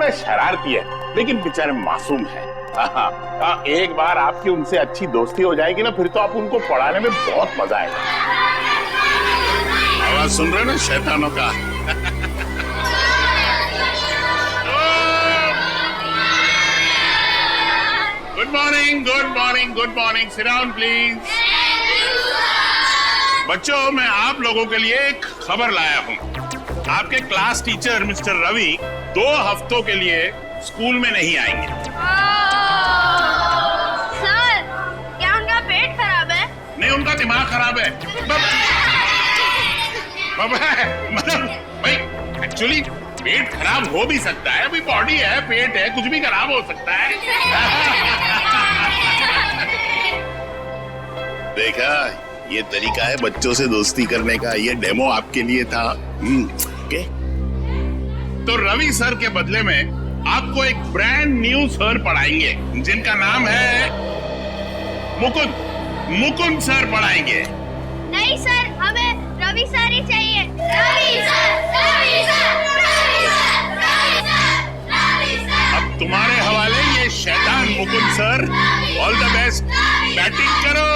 थोड़े शरारती है, लेकिन बेचारे मासूम है। एक बार आपकी उनसे अच्छी दोस्ती हो जाएगी ना, फिर तो आप उनको पढ़ाने में बहुत मजा आएगा। आवाज सुन रहे ना शैतानों का? Good morning, good morning, good morning. Sit down please. बच्चों, मैं आप लोगों के लिए एक खबर लाया हूँ। आपके क्लास टीचर मिस्टर रवि 2 हफ्तों के लिए स्कूल में नहीं आएंगे। सर, क्या उनका पेट खराब है? नहीं, उनका दिमाग खराब है। मतलब भाई, एक्चुअली पेट खराब हो भी सकता है, अभी बॉडी है, पेट है, कुछ भी खराब हो सकता है। देखा, ये तरीका है बच्चों से दोस्ती करने का। ये डेमो आपके लिए था। ओके। तो रवि सर के बदले में आपको एक ब्रांड न्यू सर पढ़ाएंगे, जिनका नाम है मुकुंद। मुकुंद सर पढ़ाएंगे। नहीं सर, हमें रवि सर ही चाहिए। Ravi sir, Ravi sir, Ravi sir, Ravi sir, Ravi sir. अब तुम्हारे हवाले ये शैतान Mukund sir. All the best, batting करो।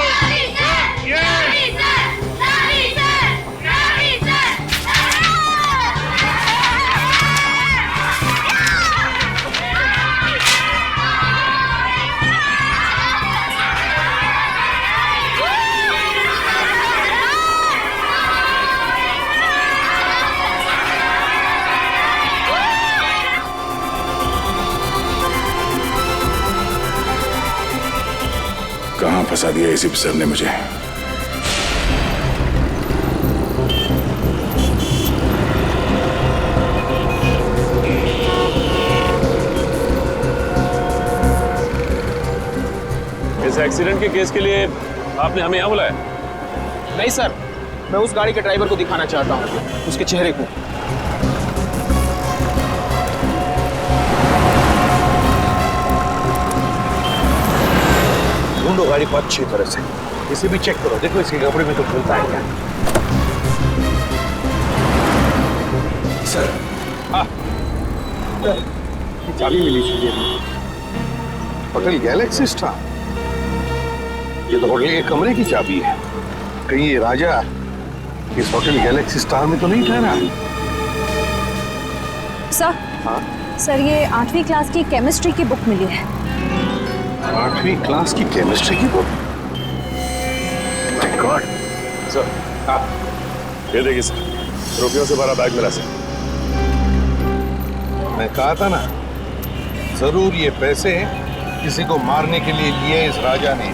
कहां फंसा दिया इसी सर ने मुझे। इस एक्सीडेंट के केस के लिए आपने हमें यहाँ बुलाया? नहीं सर, मैं उस गाड़ी के ड्राइवर को दिखाना चाहता हूँ, उसके चेहरे को। ढूंढो गाड़ी को अच्छी तरह से, इसे भी चेक करो, देखो इसके कपड़े में तो खुलता है क्या। सर, चाबी मिली थी होटल गैलेक्सी स्टार। ये तो होटल के कमरे की चाबी है। कहीं ये राजा इस होटल गैलेक्सी स्टार में तो नहीं ठहरा? सर, हाँ? सर ये 8वीं क्लास की केमिस्ट्री की बुक मिली है। 8वीं क्लास की केमिस्ट्री की बुक? My God. सर, ये देखिए सर, रुपयों से भरा बैग मिला सर। मैं कहा था ना, जरूर ये पैसे किसी को मारने के लिए लिए इस राजा ने।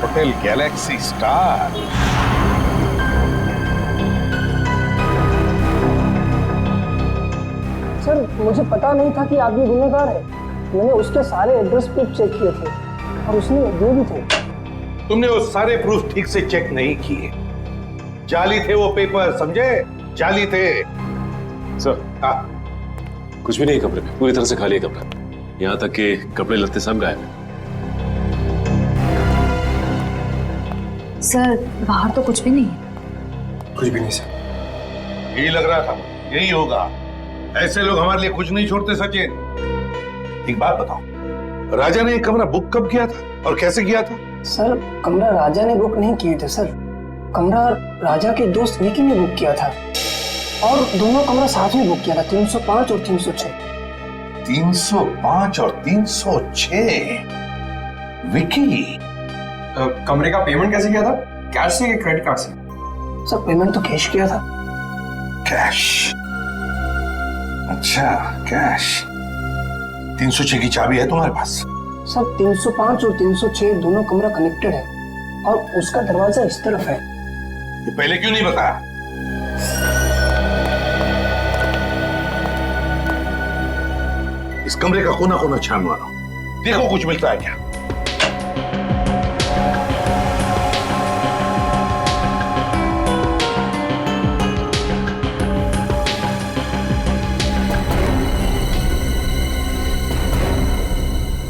Hotel Galaxy star. सर, मुझे पता नहीं था कि आदमी गुनहगार है। मैंने उसके सारे एड्रेस प्रूफ चेक किए थे और उसने दिए भी थे। तुमने वो सारे प्रूफ ठीक से चेक नहीं किए। जाली थे वो पेपर, समझे? जाली थे। सर, कुछ भी नहीं कमरे में, पूरी तरह से खाली है कमरा। यहाँ तक कि कपड़े लत्ते सब गायब हैं। सर, बाहर तो कुछ भी नहीं है। कुछ भी नहीं सर। यही लग रहा था, यही होगा। ऐसे लोग हमारे लिए कुछ नहीं छोड़ते सचिन। एक बात बताओ, राजा ने ये कमरा बुक कब किया था और कैसे किया था? सर, कमरा राजा ने बुक नहीं किए थे सर। कमरा राजा के दोस्त विकी ने बुक किया था और दोनों कमरा साथ में बुक किया था, 305 और 306। 305 और 306? विकी? कमरे का पेमेंट कैसे किया था? कैश से या क्रेडिट कार्ड से? सर, पेमेंट तो कैश किया था। कैश? अच्छा, कैश। 306 की चाबी है तुम्हारे पास? सर, 305 और 306 दोनों कमरा कनेक्टेड है और उसका दरवाजा इस तरफ है। ये पहले क्यों नहीं बताया? इस कमरे का कोना कोना छान मारो, देखो कुछ मिलता है क्या।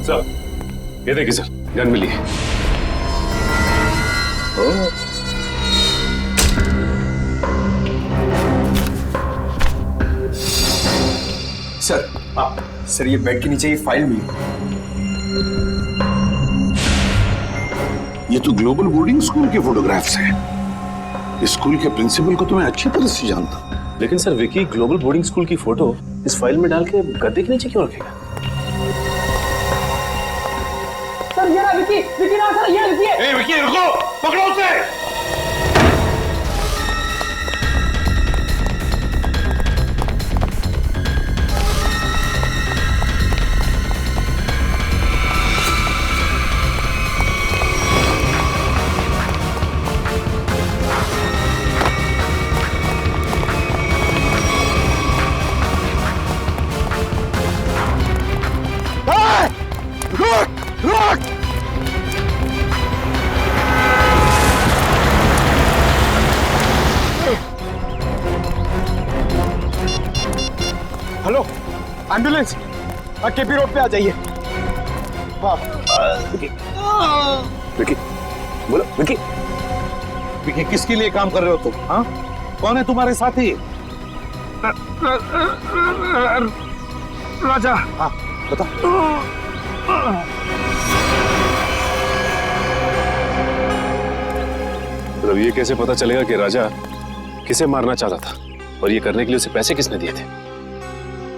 सर, ये देखिए सर, गन मिली है। सर ये बेड के नीचे ये फाइल मिली। ये तो ग्लोबल बोर्डिंग स्कूल के फोटोग्राफ्स हैं। इस स्कूल के प्रिंसिपल को तो मैं अच्छी तरह से जानता हूँ। लेकिन sir Vicky global boarding school की फोटो इस फाइल में डाल के गद्दे के नीचे क्यों रखेगा? सर ये ना विकी, विकी ना सर, ये विकी है। ए विकी रुको, पकड़ो उसे। हेलो एम्बुलेंस, केपी रोड पे आ जाइए। हाँ विकी, बोलो विकी। विकी किसके लिए काम कर रहे हो तुम? हाँ, कौन है तुम्हारे साथी? राजा। हाँ बता। अब ये कैसे पता चलेगा कि राजा किसे मारना चाहता था और ये करने के लिए उसे पैसे किसने दिए थे?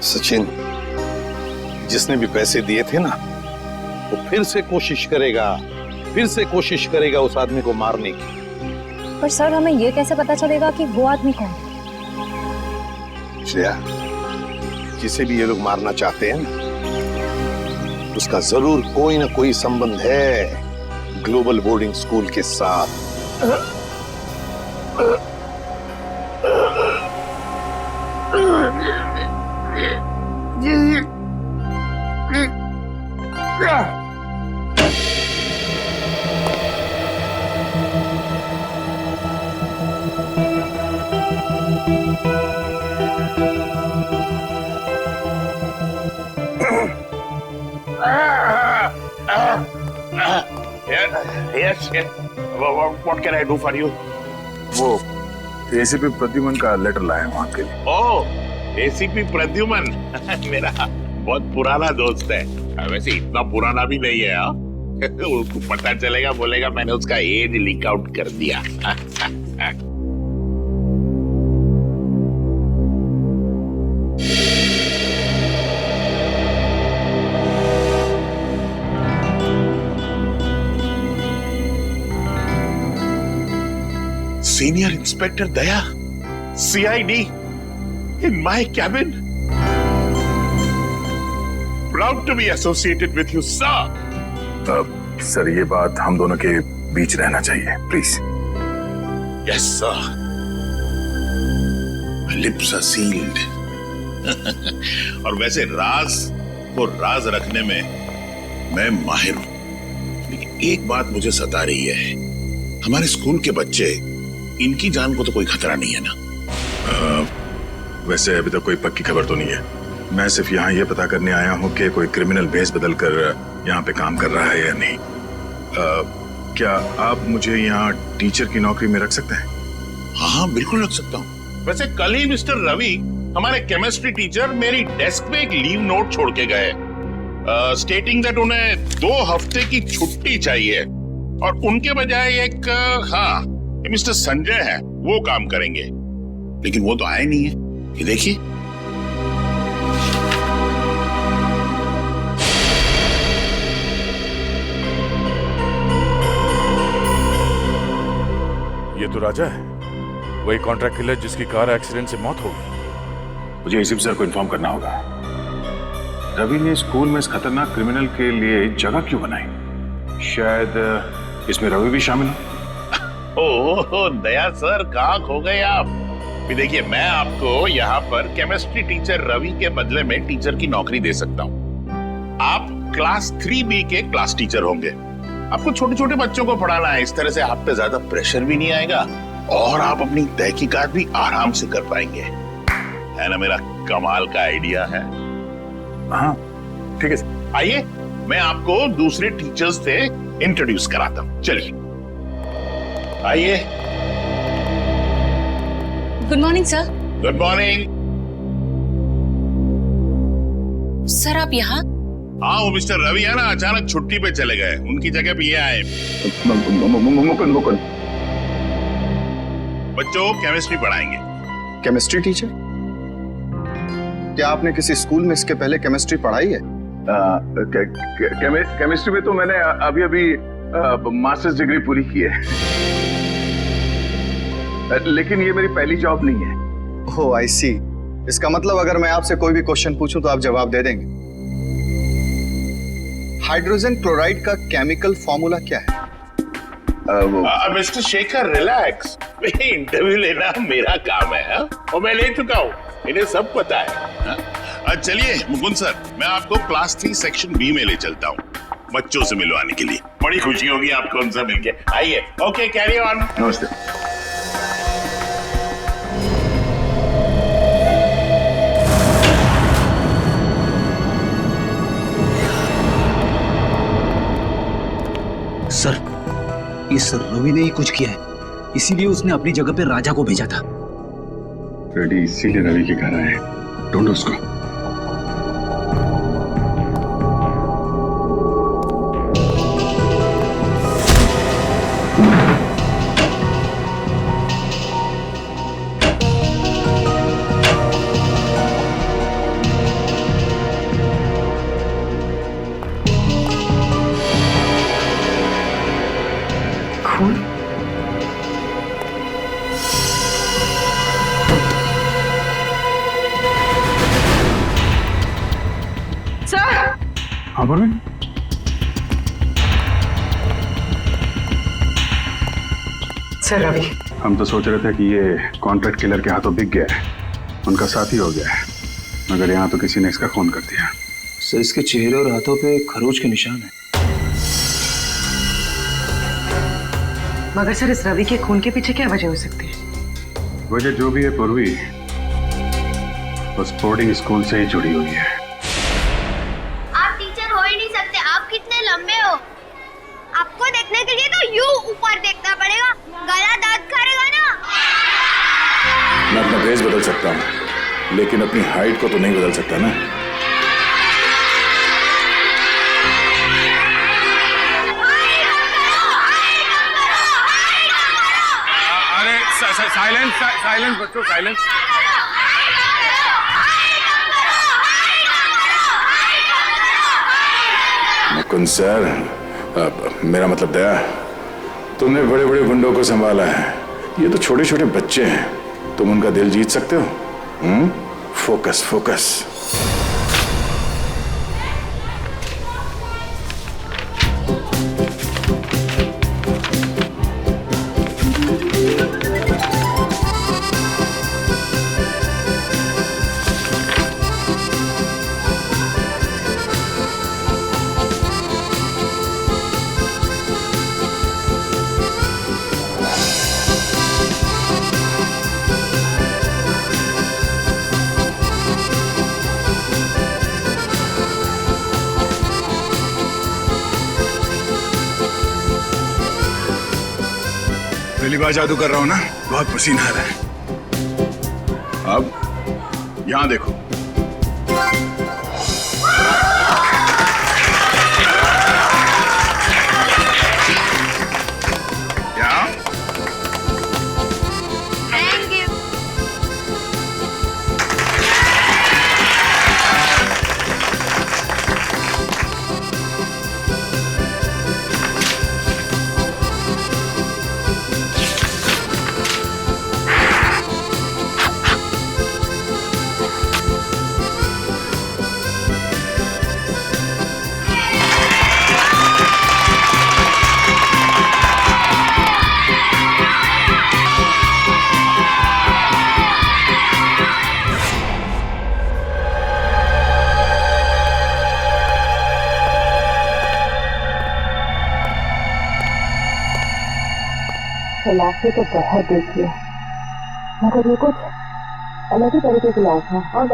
सचिन, जिसने भी पैसे दिए थे ना, वो फिर से कोशिश करेगा उस आदमी को मारने की। पर सर हमें ये कैसे पता चलेगा कि वो आदमी कौन है? श्रेया, जिसे भी ये लोग मारना चाहते हैं ना, उसका जरूर कोई ना कोई संबंध है ग्लोबल बोर्डिंग स्कूल के साथ। Yes. What can I do for you? वो एसीपी प्रद्युमन का लेटर लाया वहां के लिए। ओह, एसीपी प्रद्युमन मेरा बहुत पुराना दोस्त है। वैसे इतना पुराना भी नहीं है। उसको पता चलेगा, बोलेगा मैंने उसका एज लीक आउट कर दिया। Senior Inspector Daya, CID, in my cabin. Proud to be associated with you, sir. Sir ये बात हम दोनों के बीच रहना चाहिए, please. Yes, sir. My lips are sealed. और वैसे राज को राज रखने में मैं माहिर हूं, लेकिन एक बात मुझे सता रही है। हमारे स्कूल के बच्चे, इनकी जान को तो कोई खतरा नहीं है ना? वैसे अभी तक कोई पक्की खबर तो नहीं है। मैं सिर्फ यहाँ ये पता करने आया हूँ कि कोई क्रिमिनल भेस बदल कर यहाँ पे काम कर रहा है या नहीं। क्या आप मुझे यहाँ टीचर की नौकरी में रख सकते हैं? हाँ बिल्कुल रख सकता हूँ। वैसे कल ही मिस्टर रवि, हमारे केमिस्ट्री टीचर, मेरी डेस्क पे एक लीव नोट छोड़ के गए, स्टेटिंग दैट उन्हें 2 हफ्ते की छुट्टी चाहिए और उनके बजाय एक मिस्टर संजय है, वो काम करेंगे। लेकिन वो तो आए नहीं है। ये देखिए, ये तो राजा है, वही कॉन्ट्रैक्ट किलर जिसकी कार एक्सीडेंट से मौत हो गई। मुझे एसीपी सर को इन्फॉर्म करना होगा। रवि ने स्कूल में इस खतरनाक क्रिमिनल के लिए जगह क्यों बनाई? शायद इसमें रवि भी शामिल हो। ओह दया सर, कहाँ खो गए आप? भी देखिए, मैं आपको यहाँ पर केमिस्ट्री टीचर रवि के बदले में टीचर की नौकरी दे सकता हूँ। आप क्लास 3B के क्लास टीचर होंगे। आपको छोटे छोटे बच्चों को पढ़ाना है। इस तरह से आप पे ज्यादा प्रेशर भी नहीं आएगा और आप अपनी तहकीकात भी आराम से कर पाएंगे। है ना मेरा कमाल का आइडिया है? हाँ ठीक है। आइए, मैं आपको दूसरे टीचर्स से इंट्रोड्यूस कराता हूँ। चलिए आइए। Good morning sir. Good morning. Sir आप यहाँ? हाँ, वो मिस्टर रवि है ना, अचानक छुट्टी पे चले गए, उनकी जगह पे ये आए। मुकुंद बच्चों केमिस्ट्री पढ़ाएंगे। Chemistry teacher? क्या आपने किसी स्कूल में इसके पहले केमिस्ट्री पढ़ाई है? केमिस्ट्री में तो मैंने अभी अभी मास्टर्स डिग्री पूरी की है, लेकिन ये मेरी पहली जॉब नहीं है। ओह आई सी। इसका मतलब अगर मैं आपसे कोई भी क्वेश्चन पूछूं तो आप जवाब दे देंगे। हाइड्रोजन क्लोराइड का केमिकल फॉर्मूला क्या है? मिस्टर शेखर रिलैक्स, इंटरव्यू लेना मेरा काम है, हा? और मैं ले चुका हूँ, इन्हें सब पता है। चलिए मुकुंद सर, मैं आपको क्लास 3 सेक्शन बी में ले चलता हूँ, बच्चों से मिलवाने के लिए। बड़ी खुशी होगी आपको उनसे मिलके। आइए। Okay, carry on. नमस्ते। सर, इस रवि ने ही कुछ किया है, इसीलिए उसने अपनी जगह पे राजा को भेजा था। रेडी इसीलिए रवि के घर आए, ढूंढो उसको। हाँ परवीन, सर रवि, हम तो सोच रहे थे कि ये कॉन्ट्रैक्ट किलर के हाथों बिक गया है, उनका साथी हो गया है, मगर यहाँ तो किसी ने इसका खून कर दिया। सर इसके चेहरे और हाथों पे खरोच के निशान है। मगर सर इस रवि के खून के पीछे क्या वजह हो सकती है? वजह जो भी है पूर्वी, वो स्पोर्टिंग स्कूल से ही जुड़ी हुई है। आप टीचर हो ही नहीं सकते, आप कितने लंबे हो। आपको देखने के लिए तो यूं ऊपर देखना पड़ेगा, गला दांत करेगा ना। मैं अपना भेष बदल सकता हूँ, लेकिन अपनी हाइट को तो नहीं बदल सकता ना। अरे साइलेंस साइलेंस बच्चों, साइलेंस। मुकुंद सर, मेरा मतलब दया, तुमने बड़े बड़े गुंडों को संभाला है, ये तो छोटे छोटे बच्चे हैं, तुम उनका दिल जीत सकते हो? Focus focus. पहली बार जादू कर रहा हूं ना, बहुत पसीना आ रहा है। अब यहां देखो, यहाँ थैंक यू। लाशें तो बहुत देख लिया, मगर ये कुछ अलग ही तरीके की लाश है। हाँ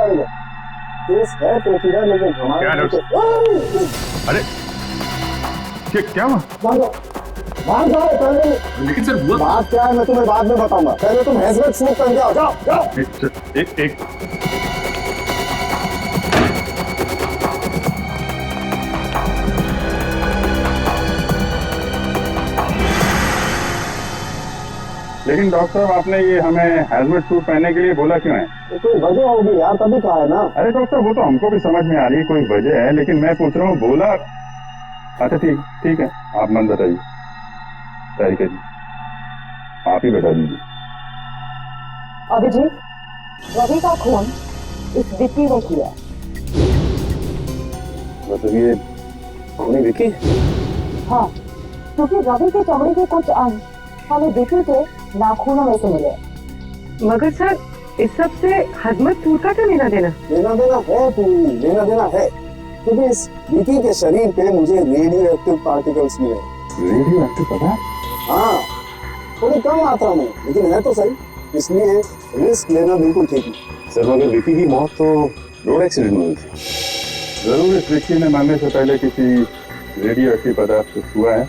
केस है पेचीदा, लेकिन हमारे अरे क्या हुआ? लेकिन सर हुआ बात क्या है मैं तुम्हें बाद में बताऊंगा, पहले तुम हैजर्ड स्मोक करके आओ। जाओ जाओ। एक लेकिन डॉक्टर साहब आपने ये हमें हेलमेट सूट पहनने के लिए बोला क्यों है? कोई वजह होगी यार, तभी कहा है ना। अरे डॉक्टर साहब वो तो हमको भी समझ में आ रही है कोई वजह है, लेकिन मैं पूछ रहा हूँ बोला। अच्छा ठीक है, आप मन बताइए। तारिका जी आप ही बता दीजिए। अभिजीत, रवि का खून इस विक्की ने किया। मतलब ये खूनी विक्की? हाँ, क्योंकि रवि के चमड़े के कुछ अंग हमें विक्की के नाखूनों में से मिले। मगर सर इस सब से हजमत सूर का क्या लेना देना? लेना देना है पूरी, लेना देना है, क्योंकि इस विकी के शरीर पे मुझे रेडियो एक्टिव पार्टिकल्स मिले। रेडियो एक्टिव पदार्थ? हाँ, थोड़ी कम मात्रा में, लेकिन है तो सही, इसलिए रिस्क लेना बिल्कुल ठीक है। सर मगर विक्की की मौत तो रोड एक्सीडेंट में हुई थी। जरूर इस विक्की ने मरने से पहले किसी रेडियो एक्टिव पदार्थ को छुआ है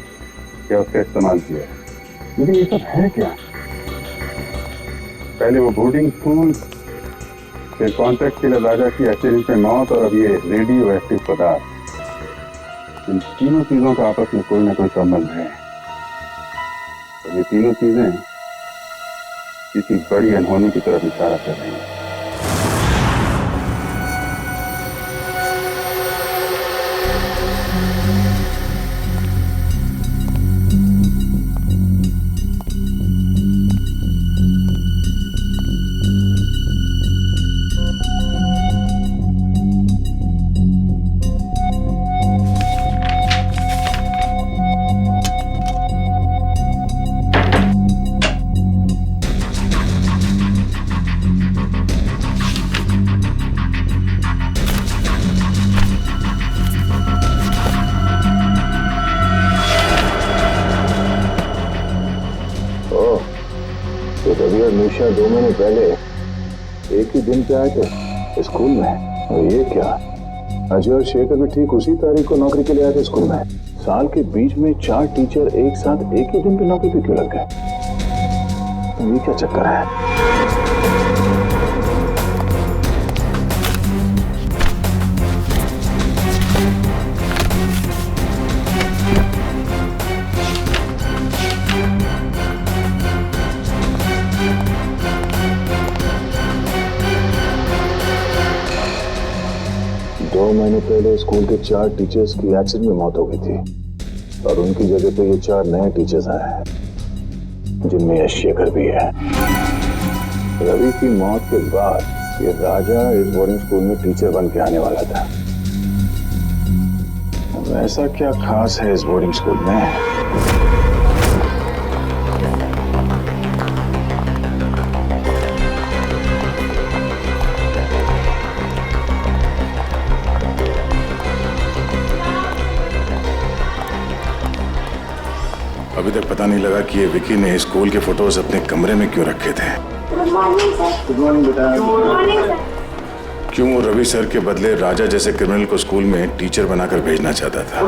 या उसका इस्तेमाल किया है। लेकिन ये सब है क्या? पहले वो बोर्डिंग स्कूल, फिर कॉन्ट्रैक्ट किलर राजा की एक्सीडेंट में मौत, और अब ये रेडियो एक्टिव पदार्थ। इन तीनों चीजों का आपस में कोई ना कोई संबंध है, और ये तीनों चीजें किसी बड़ी अनहोनी की तरफ इशारा कर रही हैं। रवि और निशा 2 महीने पहले एक ही दिन पे आए थे स्कूल में, और ये क्या, अजय और शेखर भी ठीक उसी तारीख को नौकरी के लिए आए थे स्कूल में। साल के बीच में 4 टीचर एक साथ एक ही दिन पे नौकरी पे क्यों लग गए? ये क्या चक्कर है? महीने पहले स्कूल के 4 टीचर्स की एक्सीडेंट में मौत हो गई थी, और उनकी जगह पे ये 4 नए टीचर्स आए हैं, जिनमें यह शेखर भी है। रवि की मौत के बाद ये राजा इस बोर्डिंग स्कूल में टीचर बन के आने वाला था। ऐसा क्या खास है इस बोर्डिंग स्कूल में? अभी तक पता नहीं लगा कि ये विकी ने स्कूल के फोटोज अपने कमरे में क्यों रखे थे। Good morning sir. Good morning बेटा। Good morning sir. क्यों वो रवि सर के बदले राजा जैसे क्रिमिनल को स्कूल में टीचर बनाकर भेजना चाहता था।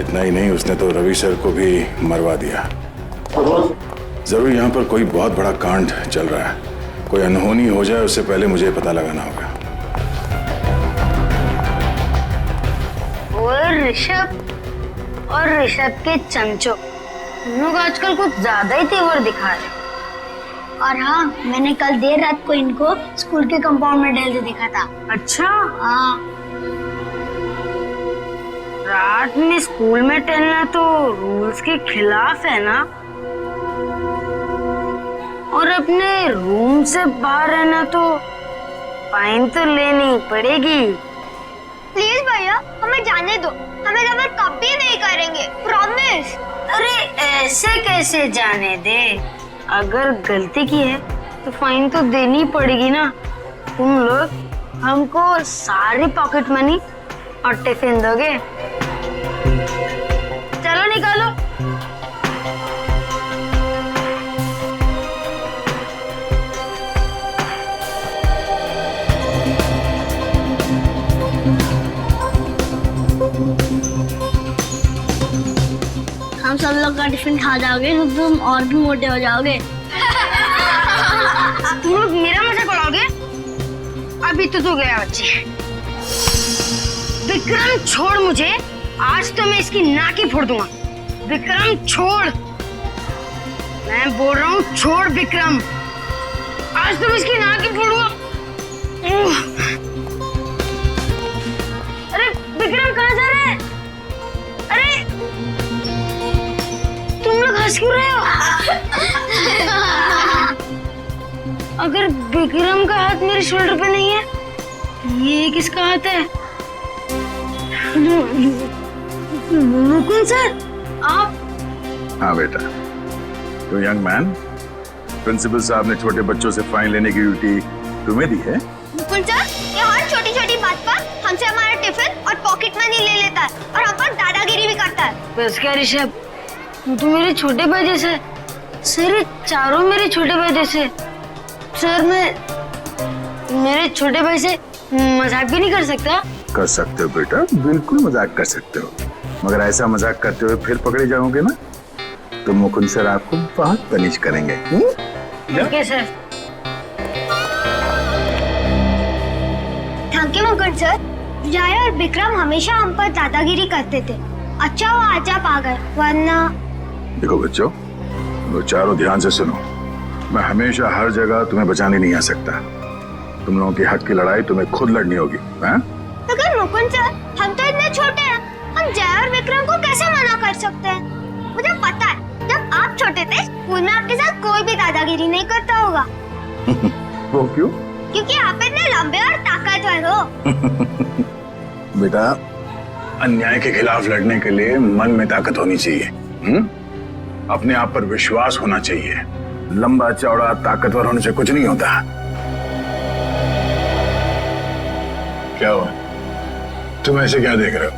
इतना ही नहीं, उसने तो रवि सर को भी मरवा दिया। जरूर यहाँ पर कोई बहुत बड़ा कांड चल रहा है, कोई अनहोनी हो जाए उससे पहले मुझे पता लगाना होगा। और ऋषभ के चमचो, हम लोग आजकल कुछ ज्यादा ही तेवर दिखा रहे। और हाँ, मैंने कल देर रात को इनको स्कूल के कंपाउंड में टहलते देखा था। अच्छा? हाँ। रात में स्कूल में टहलना तो रूल्स के खिलाफ है ना, और अपने रूम से बाहर रहना तो फाइन तो लेनी पड़ेगी। प्लीज भैया, हमें जाने दो, हमें जबर कभी नहीं करेंगे, प्रॉमिस। अरे ऐसे कैसे जाने दे, अगर गलती की है तो फाइन तो देनी पड़ेगी ना। तुम लोग हमको सारी पॉकेट मनी और टिफिन दोगे? चलो निकालो। हम सब लोग का टिफिन खा जाओगे तो तुम और भी मोटे हो जाओगे। तुम लोग मेरा मजाक उड़ाओगे? अभी तो गया बच्चे। विक्रम छोड़ मुझे, आज तो मैं इसकी नाक ही फोड़ दूंगा। विक्रम छोड़। मैं बोल रहा हूँ छोड़ विक्रम, आज तुम इसकी नाक ही फोड़ूंगा। अरे विक्रम कहाँ जा रहे हैं? अरे तुम लोग हंस क्यों रहे हो? अगर विक्रम का हाथ मेरे शोल्डर पे नहीं है, ये किसका हाथ है? मुकुंद सर, आप? हाँ बेटा, तो यंग मैन, प्रिंसिपल साहब ने छोटे बच्चों से फाइन लेने की ड्यूटी तुम्हें दी है? मुकुंद सर, ये हर छोटी छोटी बात पर हमसे हमारा टिफिन और पॉकेट मनी ले लेता है और हम पर दादागिरी भी करता है। बस क्या ऋषभ, तू मेरे छोटे भाई जैसे है। सर ये चारों मेरे छोटे भाई जैसे। सर मैं मेरे छोटे भाई से मजाक भी नहीं कर सकता? कर सकते हो बेटा, बिल्कुल मजाक कर सकते हो, मगर ऐसा मजाक करते हुए फिर पकड़े जाओगे ना तो मुकुंद सर आपको बहुत पनिश करेंगे। ठीक है sir. Thank you Mukund sir. जय और विक्रम हमेशा हम पर दादागिरी करते थे, अच्छा वो आज आप आ गए, वरना। देखो बच्चों, वो चारों ध्यान से सुनो, मैं हमेशा हर जगह तुम्हें बचाने नहीं आ सकता। तुम लोगों के हक की लड़ाई तुम्हें खुद लड़नी होगी। मगर मुकुंद सर, हम तो इतने छोटे हैं, हम जय और विक्रम को कैसे मना कर सकते हैं? मुझे पता है, जब आप छोटे थे स्कूल में आपके साथ कोई भी दादागिरी नहीं करता होगा। वो क्यों? क्योंकि आप इतने लंबे और ताकतवर हो। बेटा, अन्याय के खिलाफ लड़ने के लिए मन में ताकत होनी चाहिए। अपने आप पर विश्वास होना चाहिए। लंबा चौड़ा ताकतवर होने से कुछ नहीं होता। क्या हुआ? तुम ऐसे क्या देख रहे हो?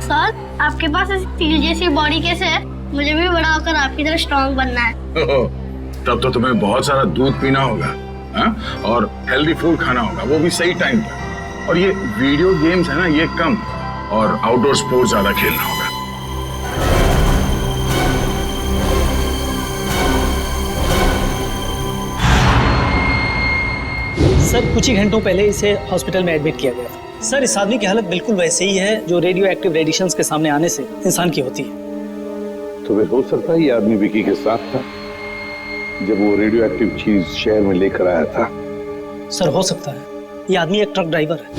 सर, आपके पास ऐसी स्टील जैसी बॉडी कैसे है? मुझे भी बड़ा होकर आपकी तरह स्ट्रॉन्ग बनना है। तब तो तुम्हें बहुत सारा दूध पीना होगा, और हेल्दी फूड खाना होगा, वो भी सही टाइम पर। और ये वीडियो गेम्स है ना, ये कम, और आउटडोर स्पोर्ट्स ज्यादा खेलना होगा। सर कुछ ही घंटों पहले इसे हॉस्पिटल में एडमिट किया गया था। सर इस आदमी की हालत बिल्कुल वैसे ही है जो रेडियो एक्टिव रेडिएशंस के सामने आने से इंसान की होती है। तो फिर हो सकता है ये आदमी विकी के साथ था जब वो रेडियो एक्टिव चीज शहर में लेकर आया था। सर हो सकता है, ये आदमी एक ट्रक ड्राइवर है।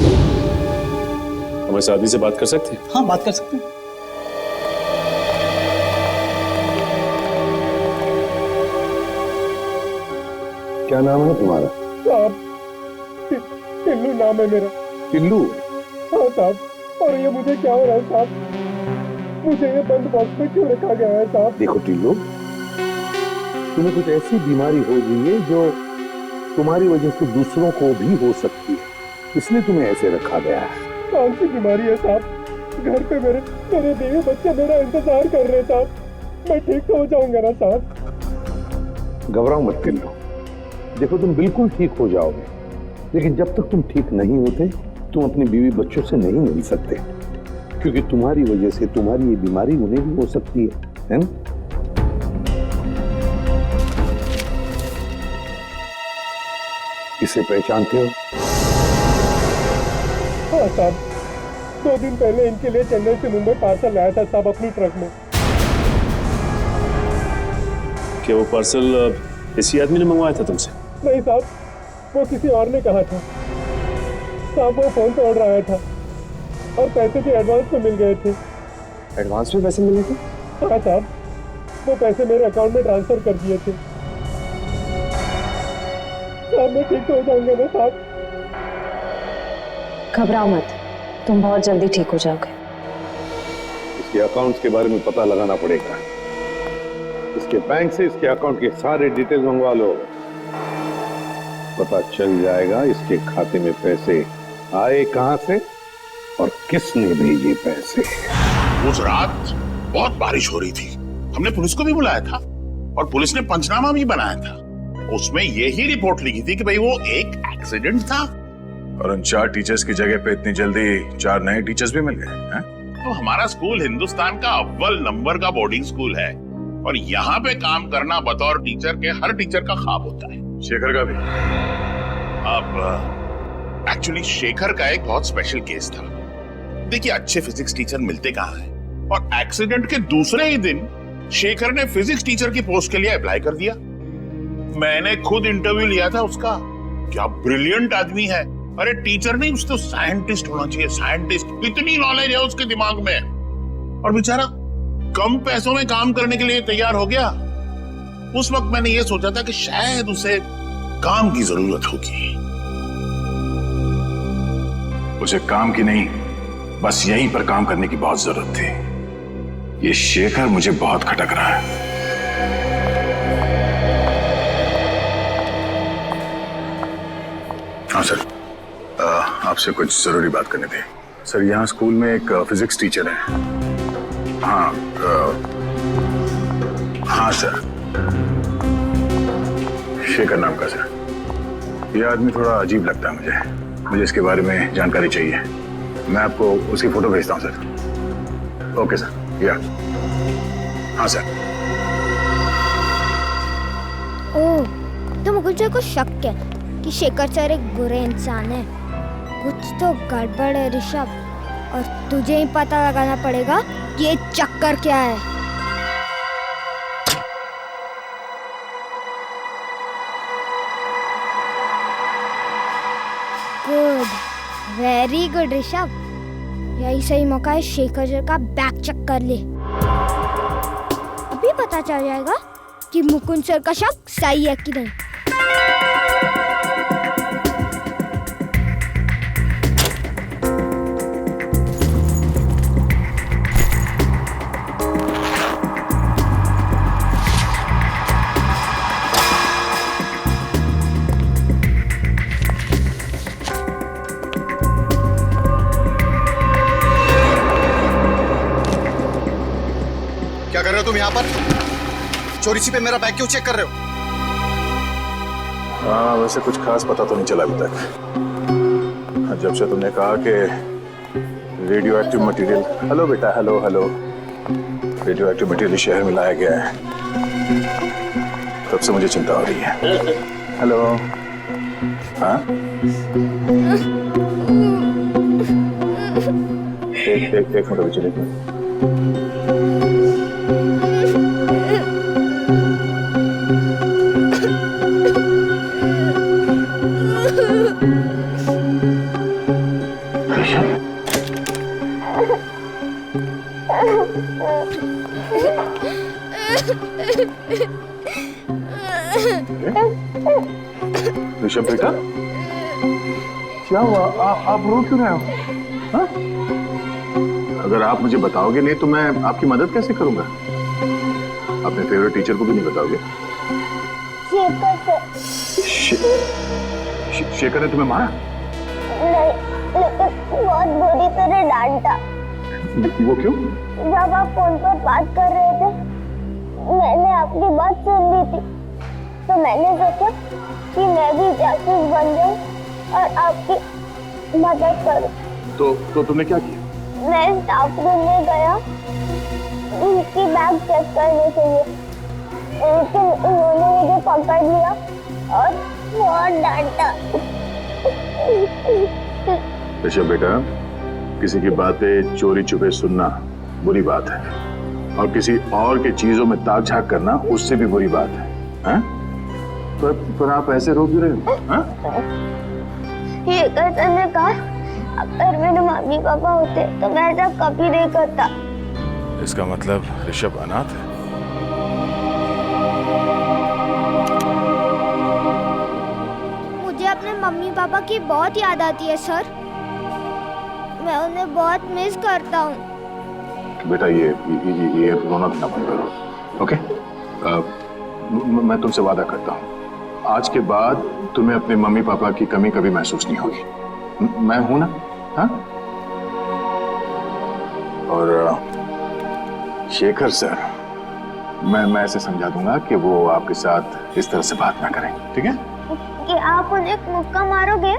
हम इस आदमी से बात कर सकते हैं? हाँ बात कर सकते हैं। क्या नाम है तुम्हारा? साहब, टिल्लू नाम है मेरा। टिल्लू? हाँ साहब, और ये मुझे क्या हो रहा है साहब? मुझे ये बंद बॉक्स में क्यों रखा गया है साहब? देखो टिल्लू, तुम्हें कुछ ऐसी बीमारी हो गई है जो तुम्हारी वजह से दूसरों को भी हो सकती है, इसलिए तुम्हें ऐसे रखा गया है। कौन सी बीमारी है साहब? घर पे मेरे बीवी बच्चे मेरा इंतजार कर रहे हैं साहब। मैं ठीक तो हो जाऊंगा ना साहब? घबराओ मत टिल्लू, देखो तुम बिल्कुल ठीक हो जाओगे, लेकिन जब तक तुम ठीक नहीं होते तुम अपनी बीवी बच्चों से नहीं मिल सकते, क्योंकि तुम्हारी वजह से तुम्हारी ये बीमारी उन्हें भी हो सकती है ना? इसे पहचानते हो? हाँ साहब, 2 दिन पहले इनके लिए चेन्नई से मुंबई पार्सल लाया था साहब अपनी ट्रक में। क्या वो पार्सल इसी आदमी ने मंगवाया था तुमसे? नहीं साहब, वो किसी और ने कहा था साहब। वो फोन पे ऑर्डर आया था और पैसे भी एडवांस में मिल गए थे। एडवांस में पैसे मिले थे? हाँ साहब, वो पैसे मेरे अकाउंट में ट्रांसफर कर दिए थे साहब। मैं ठीक तो हो जाऊंगा ना साहब? घबराओ मत, तुम बहुत जल्दी ठीक हो जाओगे। इसके अकाउंट्स के बारे में पता लगाना पड़ेगा। इसके बैंक से इसके अकाउंट के सारे डिटेल मंगवा लो, पता चल जाएगा इसके खाते में पैसे आए कहां से और किसने भेजे पैसे। उस रात बहुत बारिश हो रही थी, हमने पुलिस को भी बुलाया था और पुलिस ने पंचनामा भी बनाया था। उसमें यही रिपोर्ट लिखी थी कि भाई वो एक एक्सीडेंट था। और उन 4 टीचर्स की जगह पे इतनी जल्दी 4 नए टीचर्स भी मिल गए। तो हमारा स्कूल हिंदुस्तान का अव्वल नंबर का बोर्डिंग स्कूल है और यहाँ पे काम करना बतौर टीचर के हर टीचर का ख्वाब होता है। शेखर का भी? अब एक्चुअली शेखर का एक बहुत स्पेशल केस था। देखिए अच्छे फिजिक्स टीचर मिलते कहाँ हैं, और एक्सीडेंट के दूसरे ही दिन शेखर ने फिजिक्स टीचर की पोस्ट के लिए अप्लाई कर दिया। मैंने खुद इंटरव्यू लिया था उसका। क्या ब्रिलियंट आदमी है। अरे टीचर नहीं, उसको साइंटिस्ट होना चाहिए, साइंटिस्ट। इतनी नॉलेज है उसके दिमाग में। और बेचारा कम पैसों में काम करने के लिए तैयार हो गया। उस वक्त मैंने ये सोचा था कि शायद उसे काम की जरूरत होगी। उसे काम की नहीं, बस यहीं पर काम करने की बहुत जरूरत थी। ये शेखर मुझे बहुत खटक रहा है। हाँ सर, आपसे कुछ जरूरी बात करनी थी। सर, यहाँ स्कूल में एक फिजिक्स टीचर है। हाँ हाँ सर, शेखर नाम का सर। यह आदमी थोड़ा अजीब लगता है मुझे इसके बारे में जानकारी चाहिए। मैं आपको उसकी फोटो भेजता हूँ सर। ओके सर, या हाँ सर। ओह, तो मुकुल सर को शक है कि शेखर सर एक बुरे इंसान है। कुछ तो गड़बड़ है ऋषभ, और तुझे ही पता लगाना पड़ेगा कि ये चक्कर क्या है। Good, very good Rishabh. यही सही मौका है शेखर सर का बैक चेक कर ले। अभी पता चल जाएगा कि मुकुंद सर का शक सही है कि नहीं। क्या कर रहे हो तुम यहाँ पर? चोरी छिपे मेरा बैग क्यों चेक कर रहे हो? हाँ, वैसे कुछ खास पता तो नहीं चला अभी तक। जब से तुमने कहा कि रेडियो एक्टिव मटेरियल, हेलो बेटा, hello hello, radio active material शहर में लाया गया है, तब से मुझे चिंता हो रही है। हेलो, हाँ, एक मिनट अभी चलिए। ऋषभ बेटा, क्या हुआ? आप रो क्यों रहे हो? हाँ? अगर आप मुझे बताओगे नहीं तो मैं आपकी मदद कैसे करूंगा? अपने फेवरेट टीचर को भी नहीं बताओगे? शेखर ने तुम्हें मारा? नहीं, लेकिन बहुत बुरी तरह डांटा। वो क्यों? जब आप फोन पर बात कर रहे थे, मैंने आपकी बात सुन ली थी, तो मैंने सोचा कि मैं भी जासूस बन जाऊं और आपकी मदद करूं। तो तुमने क्या किया? मैं स्टाफ रूम में गया उनकी बैग चेक करने के लिए, लेकिन उन्होंने मुझे पकड़ लिया और बहुत डांटा। ऋषभ बेटा, किसी की बातें चोरी छुपे सुनना बुरी बात है, और किसी और के चीजों में ताक झाक करना उससे भी बुरी बात है। हाँ? पर आप ऐसे रो क्यों रहे हो? हाँ? ये कहते ने कहा, अगर मेरे मम्मी पापा होते तो मैं ऐसा कभी नहीं करता। इसका मतलब ऋषभ अनाथ है। मुझे अपने मम्मी पापा की बहुत याद आती है सर। मैं उन्हें बहुत मिस करता हूँ। बेटा, ये रोना धोना बंद करो, ओके? मैं तुमसे वादा करता हूँ, आज के बाद तुम्हें अपने मम्मी पापा की कमी कभी महसूस नहीं होगी। मैं हूं ना? हाँ? और शेखर सर, मैं ऐसे समझा दूंगा कि वो आपके साथ इस तरह से बात ना करें, ठीक है? कि आप उन्हें एक मुक्का मारोगे?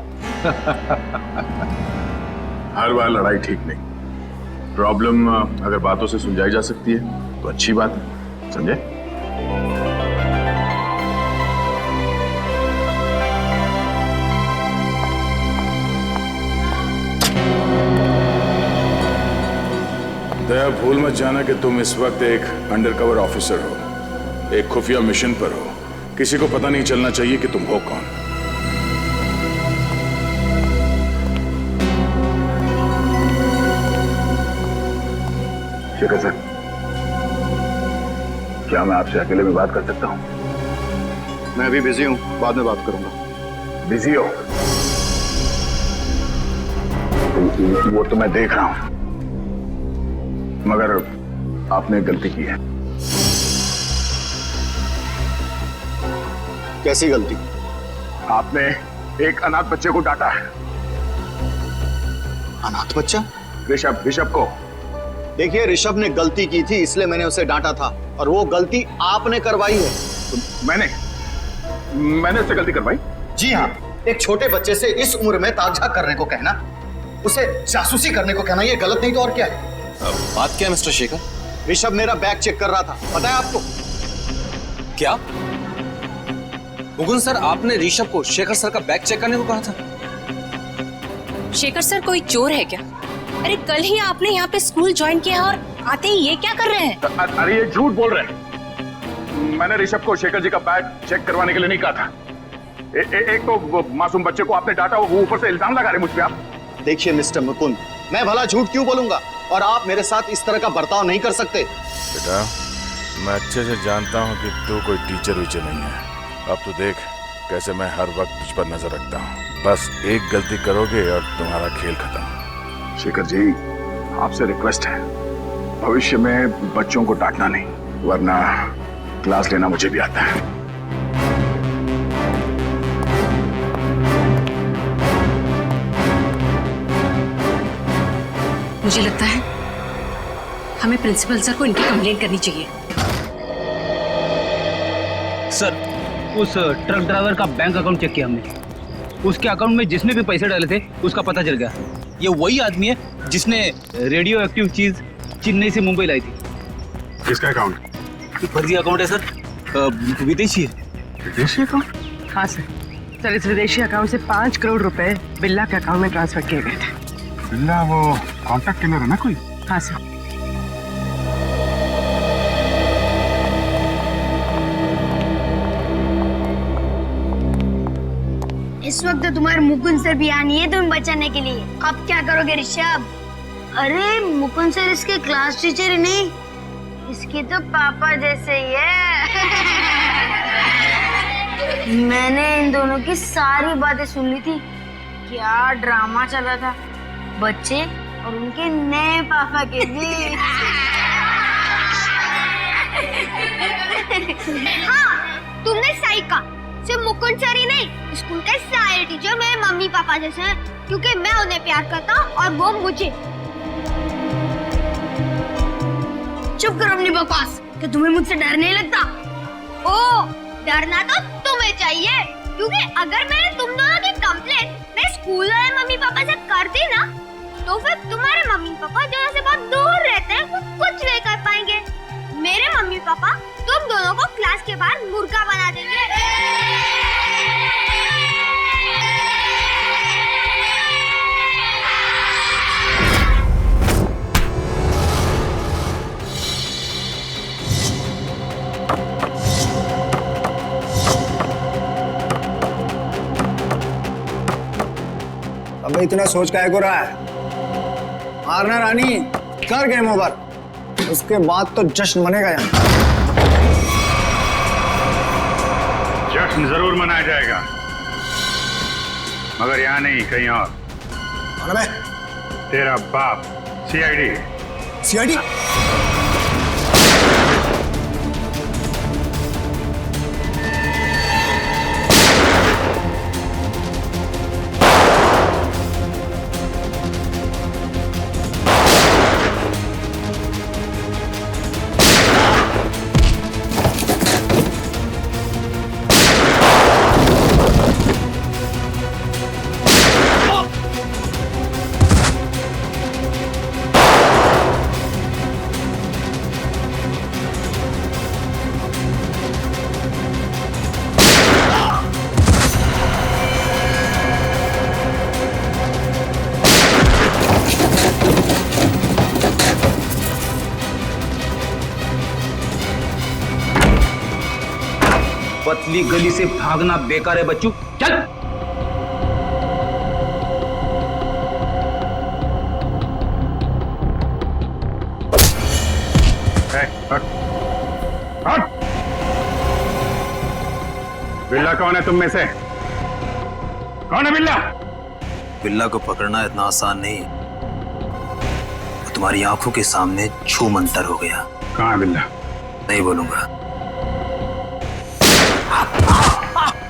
हर बार लड़ाई ठीक नहीं। प्रॉब्लम अगर बातों से सुलझाई जा सकती है तो अच्छी बात है, समझे? दया, भूल मत जाना कि तुम इस वक्त एक अंडरकवर ऑफिसर हो, एक खुफिया मिशन पर हो। किसी को पता नहीं चलना चाहिए कि तुम हो कौन। शेखर सर, क्या मैं आपसे अकेले में बात कर सकता हूं? मैं अभी बिजी हूं, बाद में बात करूंगा। बिजी हो? वो तो मैं देख रहा हूं, मगर आपने गलती की है। कैसी गलती? आपने एक अनाथ बच्चे को डांटा है। अनाथ बच्चा? ऋषभ को। देखिए, ऋषभ ने गलती की थी, इसलिए मैंने उसे डांटा था, और वो गलती आपने करवाई है। मैंने उससे गलती करवाई? जी हाँ, एक छोटे बच्चे से इस उम्र में ताक-झाक करने को कहना, उसे जासूसी करने को कहना, ये गलत नहीं तो और क्या है? बात क्या है मिस्टर शेखर? ऋषभ मेरा बैग चेक कर रहा था, पता है आपको? क्या मुकुंद सर, आपने ऋषभ को शेखर सर का बैग चेक करने को कहा था? शेखर सर कोई चोर है क्या? अरे कल ही आपने यहाँ पे स्कूल ज्वाइन किया और आते ही ये क्या कर रहे हैं? अरे ये झूठ बोल रहे हैं। मैंने ऋषभ को शेखर जी का बैग चेक करवाने के लिए नहीं कहा था। एक तो वो मासूम बच्चे को आपने डांटा, वो ऊपर से इल्जाम लगा रहे मुझ पे आप। देखिए मिस्टर मुकुंद, मैं भला झूठ क्यों बोलूंगा, और आप मेरे साथ इस तरह का बर्ताव नहीं कर सकते। बेटा, मैं अच्छे से जानता हूँ कि तू कोई टीचर वीचर नहीं है। अब तो देख कैसे मैं हर वक्त तुझ पर नजर रखता हूँ। बस एक गलती करोगे और तुम्हारा खेल खत्म। शेखर जी, आपसे रिक्वेस्ट है, भविष्य में बच्चों को डांटना नहीं, वरना क्लास लेना मुझे भी आता है। मुझे लगता है हमें प्रिंसिपल सर को इनकी कंप्लेंट करनी चाहिए। सर, उस ट्रक ड्राइवर का बैंक अकाउंट चेक किया हमने। उसके अकाउंट में जिसने भी पैसे डाले थे उसका पता चल गया। ये वही आदमी है जिसने रेडियो एक्टिव चीज चेन्नई से मुंबई लाई थी। किसका अकाउंट? फर्जी अकाउंट है सर, विदेशी है। विदेशी अकाउंट? हाँ सर, इस विदेशी अकाउंट से 5 करोड़ रुपए बिल्ला के अकाउंट में ट्रांसफर किए गए थे। बिल्ला वो कॉन्टैक्ट किलर है ना कोई? हाँ सर। इस वक्त तो तुम्हारे मुकुंद सर भी आनी है तुम्हें बचाने के लिए। अब क्या करोगे ऋषभ? अरे मुकुंद सर इसके क्लास टीचर ही नहीं, इसके तो पापा जैसे ही है। मैंने इन दोनों की सारी बातें सुन ली थी। क्या ड्रामा चला था बच्चे और उनके नए पापा के बीच। हाँ, तुमने सही कहा। सिर्फ मुकुंद सर ही नहीं, स्कूल के सारे टीचर मेरे मम्मी पापा जैसे हैं, क्योंकि मैं उन्हें प्यार करता हूँ और वो मुझे। चुप करो अपनी बकवास। क्या तुम्हें मुझसे डर नहीं लगता? ओ, डरना तो तुम्हें चाहिए, क्योंकि अगर मैंने तुम दोनों की कंप्लेंट मैं स्कूल वाले मम्मी पापा से कर दी ना, तो फिर तुम्हारे मम्मी पापा जो से बहुत दूर रहते हैं वो कुछ नहीं कर पाएंगे। मेरे मम्मी पापा तुम दोनों को क्लास के बाहर मुर्गा बना देंगे। अब इतना सोच काहे को रहा है? मारना रानी, कर गेम ओवर। उसके बाद तो जश्न मनेगा यहाँ। जश्न जरूर मनाया जाएगा, मगर यहाँ नहीं, कहीं और। कौन है? तेरा बाप, सीआईडी। सीआईडी? पतली गली से भागना बेकार है बच्चू, चल। हट! बिल्ला कौन है तुम में से? कौन है बिल्ला? बिल्ला को पकड़ना इतना आसान नहीं। वो तुम्हारी आंखों के सामने छू मंतर हो गया। कहाँ है बिल्ला? नहीं बोलूंगा।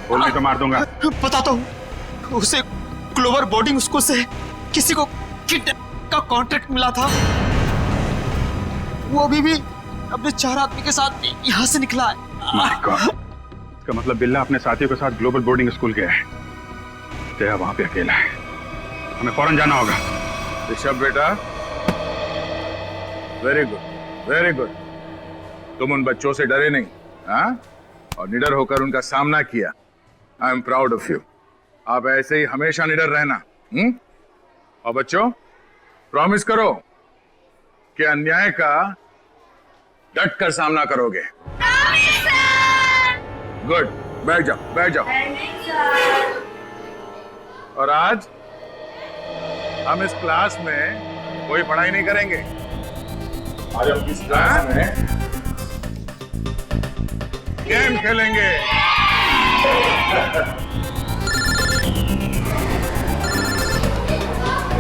बोलने तो मार दूंगा। बताता हूँ। उसे क्लोवर बोर्डिंग स्कूल से किसी को किडनैप का कॉन्ट्रैक्ट मिला था। वो अभी भी अपने 4 आदमी के साथ यहाँ से निकला है। My God. इसका मतलब बिल्ला अपने साथियों के साथ ग्लोबल बोर्डिंग स्कूल गया है। तेरा वहां पे अकेला है। हमें फौरन जाना होगा। ऋषभ बेटा, वेरी गुड, वेरी गुड। तुम उन बच्चों से डरे नहीं, हाँ? और निडर होकर उनका सामना किया। I am proud of you. आप ऐसे ही हमेशा निडर रहना। और बच्चों, प्रॉमिस करो कि अन्याय का डट कर सामना करोगे। गुड, बैठ जाओ, बैठ जाओ। और आज हम इस क्लास में कोई पढ़ाई नहीं करेंगे। आज हम इस क्लास में गेम खेलेंगे।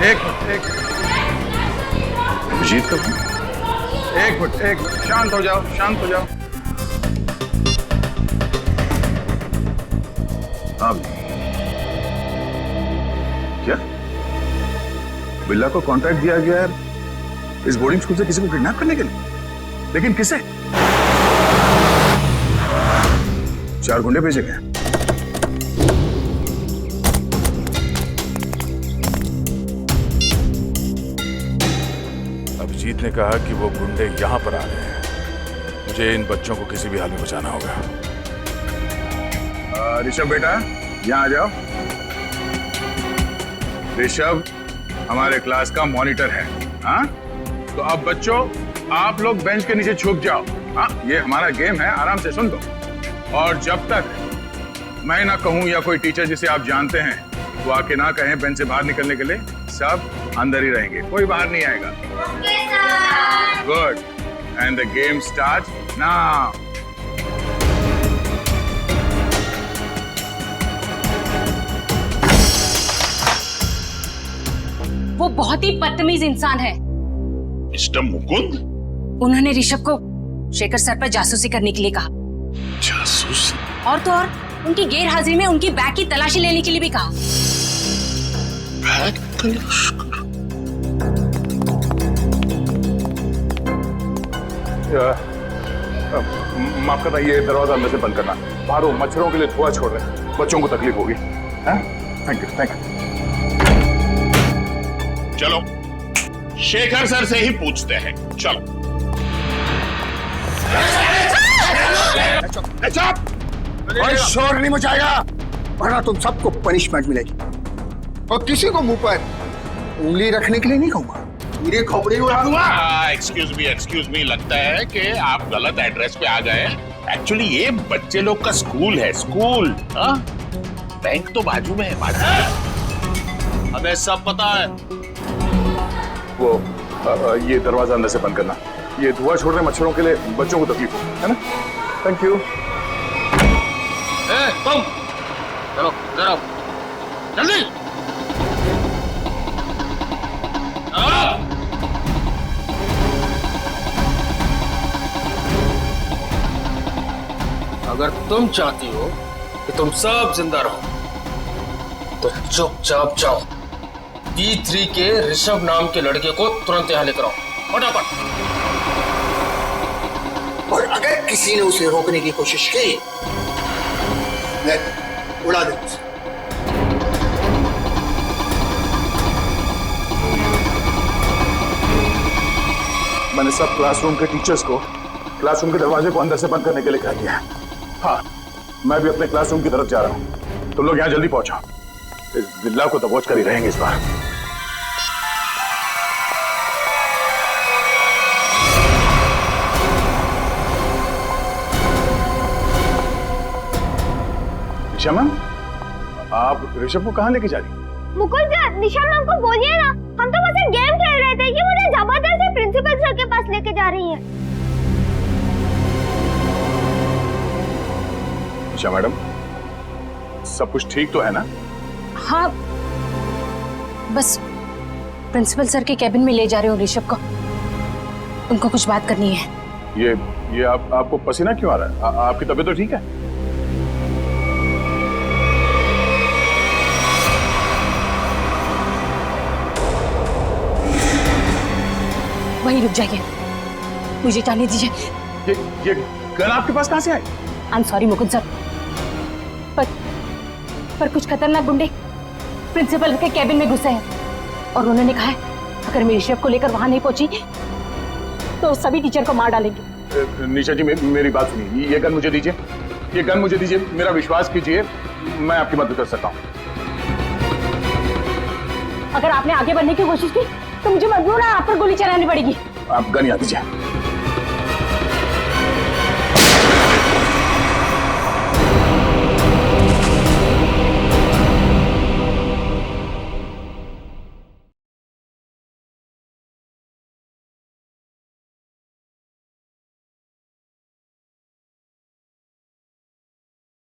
एक मिनट, अभिजीत का एक मिनट, शांत हो जाओ, शांत हो जाओ। अब क्या बिल्ला को कॉन्ट्रैक्ट दिया गया है इस बोर्डिंग स्कूल से किसी को किडनैप करने के लिए? लेकिन किसे? 4 गुंडे भेजे गए। अभिजीत ने कहा कि वो गुंडे यहां पर आ रहे हैं। मुझे इन बच्चों को किसी भी हाल में बचाना होगा। ऋषभ बेटा, यहाँ आ जाओ। ऋषभ हमारे क्लास का मॉनिटर है, हाँ? तो अब बच्चों, आप लोग बेंच के नीचे छुप जाओ। हाँ, ये हमारा गेम है, आराम से सुन लो। और जब तक मैं ना कहूं या कोई टीचर जिसे आप जानते हैं वो आके ना कहें बेंच से बाहर निकलने के लिए, सब अंदर ही रहेंगे, कोई बाहर नहीं आएगा। Good, and the game start now. वो बहुत ही बदतमीज इंसान है। मिस्टर मुकुंद? उन्होंने ऋषभ को शेखर सर पर जासूसी करने के लिए कहा। जासूसी? और तो और उनकी गैर हाजिरी में उनकी बैग की तलाशी लेने के लिए भी कहा। बैग तलाश? माफ करना, ये दरवाजा अंदर से बंद करना। बाहर वो मच्छरों के लिए धुआं छोड़ रहे हैं, बच्चों को तकलीफ होगी। Thank you, thank you. चलो शेखर सर से ही पूछते हैं। चलो। कोई शोर नहीं मचाएगा, वरना तुम सबको पनिशमेंट मिलेगी। और किसी को मुंह पर उंगली रखने के लिए नहीं कहूंगा, पूरी खोपड़ी उड़ा दूंगा। एक्सक्यूज मी, लगता है कि आप गलत एड्रेस पे आ गए। एक्चुअली ये बच्चे लोग का स्कूल है, स्कूल। बैंक तो बाजू में है, बाजू में। हमें सब पता है। वो ये दरवाजा अंदर से बंद करना। ये धुआं छोड़ रहे मच्छरों के लिए बच्चों को तकलीफ हो, है ना? Thank you. तुम चलो इधर आओ, जल्दी। अगर तुम चाहती हो कि तुम सब जिंदा रहो तो चुपचाप जाओ। D3 के ऋषभ नाम के लड़के को तुरंत यहाँ लेकर आओ, फटाफट। और अगर किसी ने उसे रोकने की कोशिश की, मैं उड़ा दूंगा उसे। मैंने सब क्लासरूम के टीचर्स को क्लासरूम के दरवाजे को अंदर से बंद करने के लिए कह दिया। हाँ, मैं भी अपने क्लासरूम की तरफ जा रहा हूँ। तुम लोग यहाँ जल्दी पहुंचो। इस बिल्ला को दबोच कर ही रहेंगे इस बार। निशा मैम, आप ऋषभ को कहाँ लेके जा रही? मुकुल सर, निशा मैम को बोलिए ना, हम तो बस एक गेम खेल रहे थे कि मुझे जबरदस्ती प्रिंसिपल सर के पास लेके जा रही है। निशा मैडम, सब कुछ ठीक तो है ना? हाँ, बस प्रिंसिपल सर के कैबिन में ले जा रहे हो ऋषभ को, उनको कुछ बात करनी है। ये आपको पसीना क्यों आ रहा है? आपकी तबीयत तो ठीक है? वहीं रुक जाइए, मुझे जाने दीजिए। ये गन आपके पास कहां से आई? I am sorry Mukund sir, पर कुछ खतरनाक गुंडे प्रिंसिपल के कैबिन में घुसे हैं और उन्होंने कहा है अगर मैं ऋषभ को लेकर वहां नहीं पहुंची तो सभी टीचर को मार डालेंगे। निशा जी, मेरी बात सुनिए, ये गन मुझे दीजिए, ये गन मुझे दीजिए, मेरा विश्वास कीजिए, मैं आपकी मदद कर सकता हूँ। अगर आपने आगे बढ़ने की कोशिश की तो मुझे मजबूर है आप पर गोली चलानी पड़ेगी। आप गन याद दीजिए।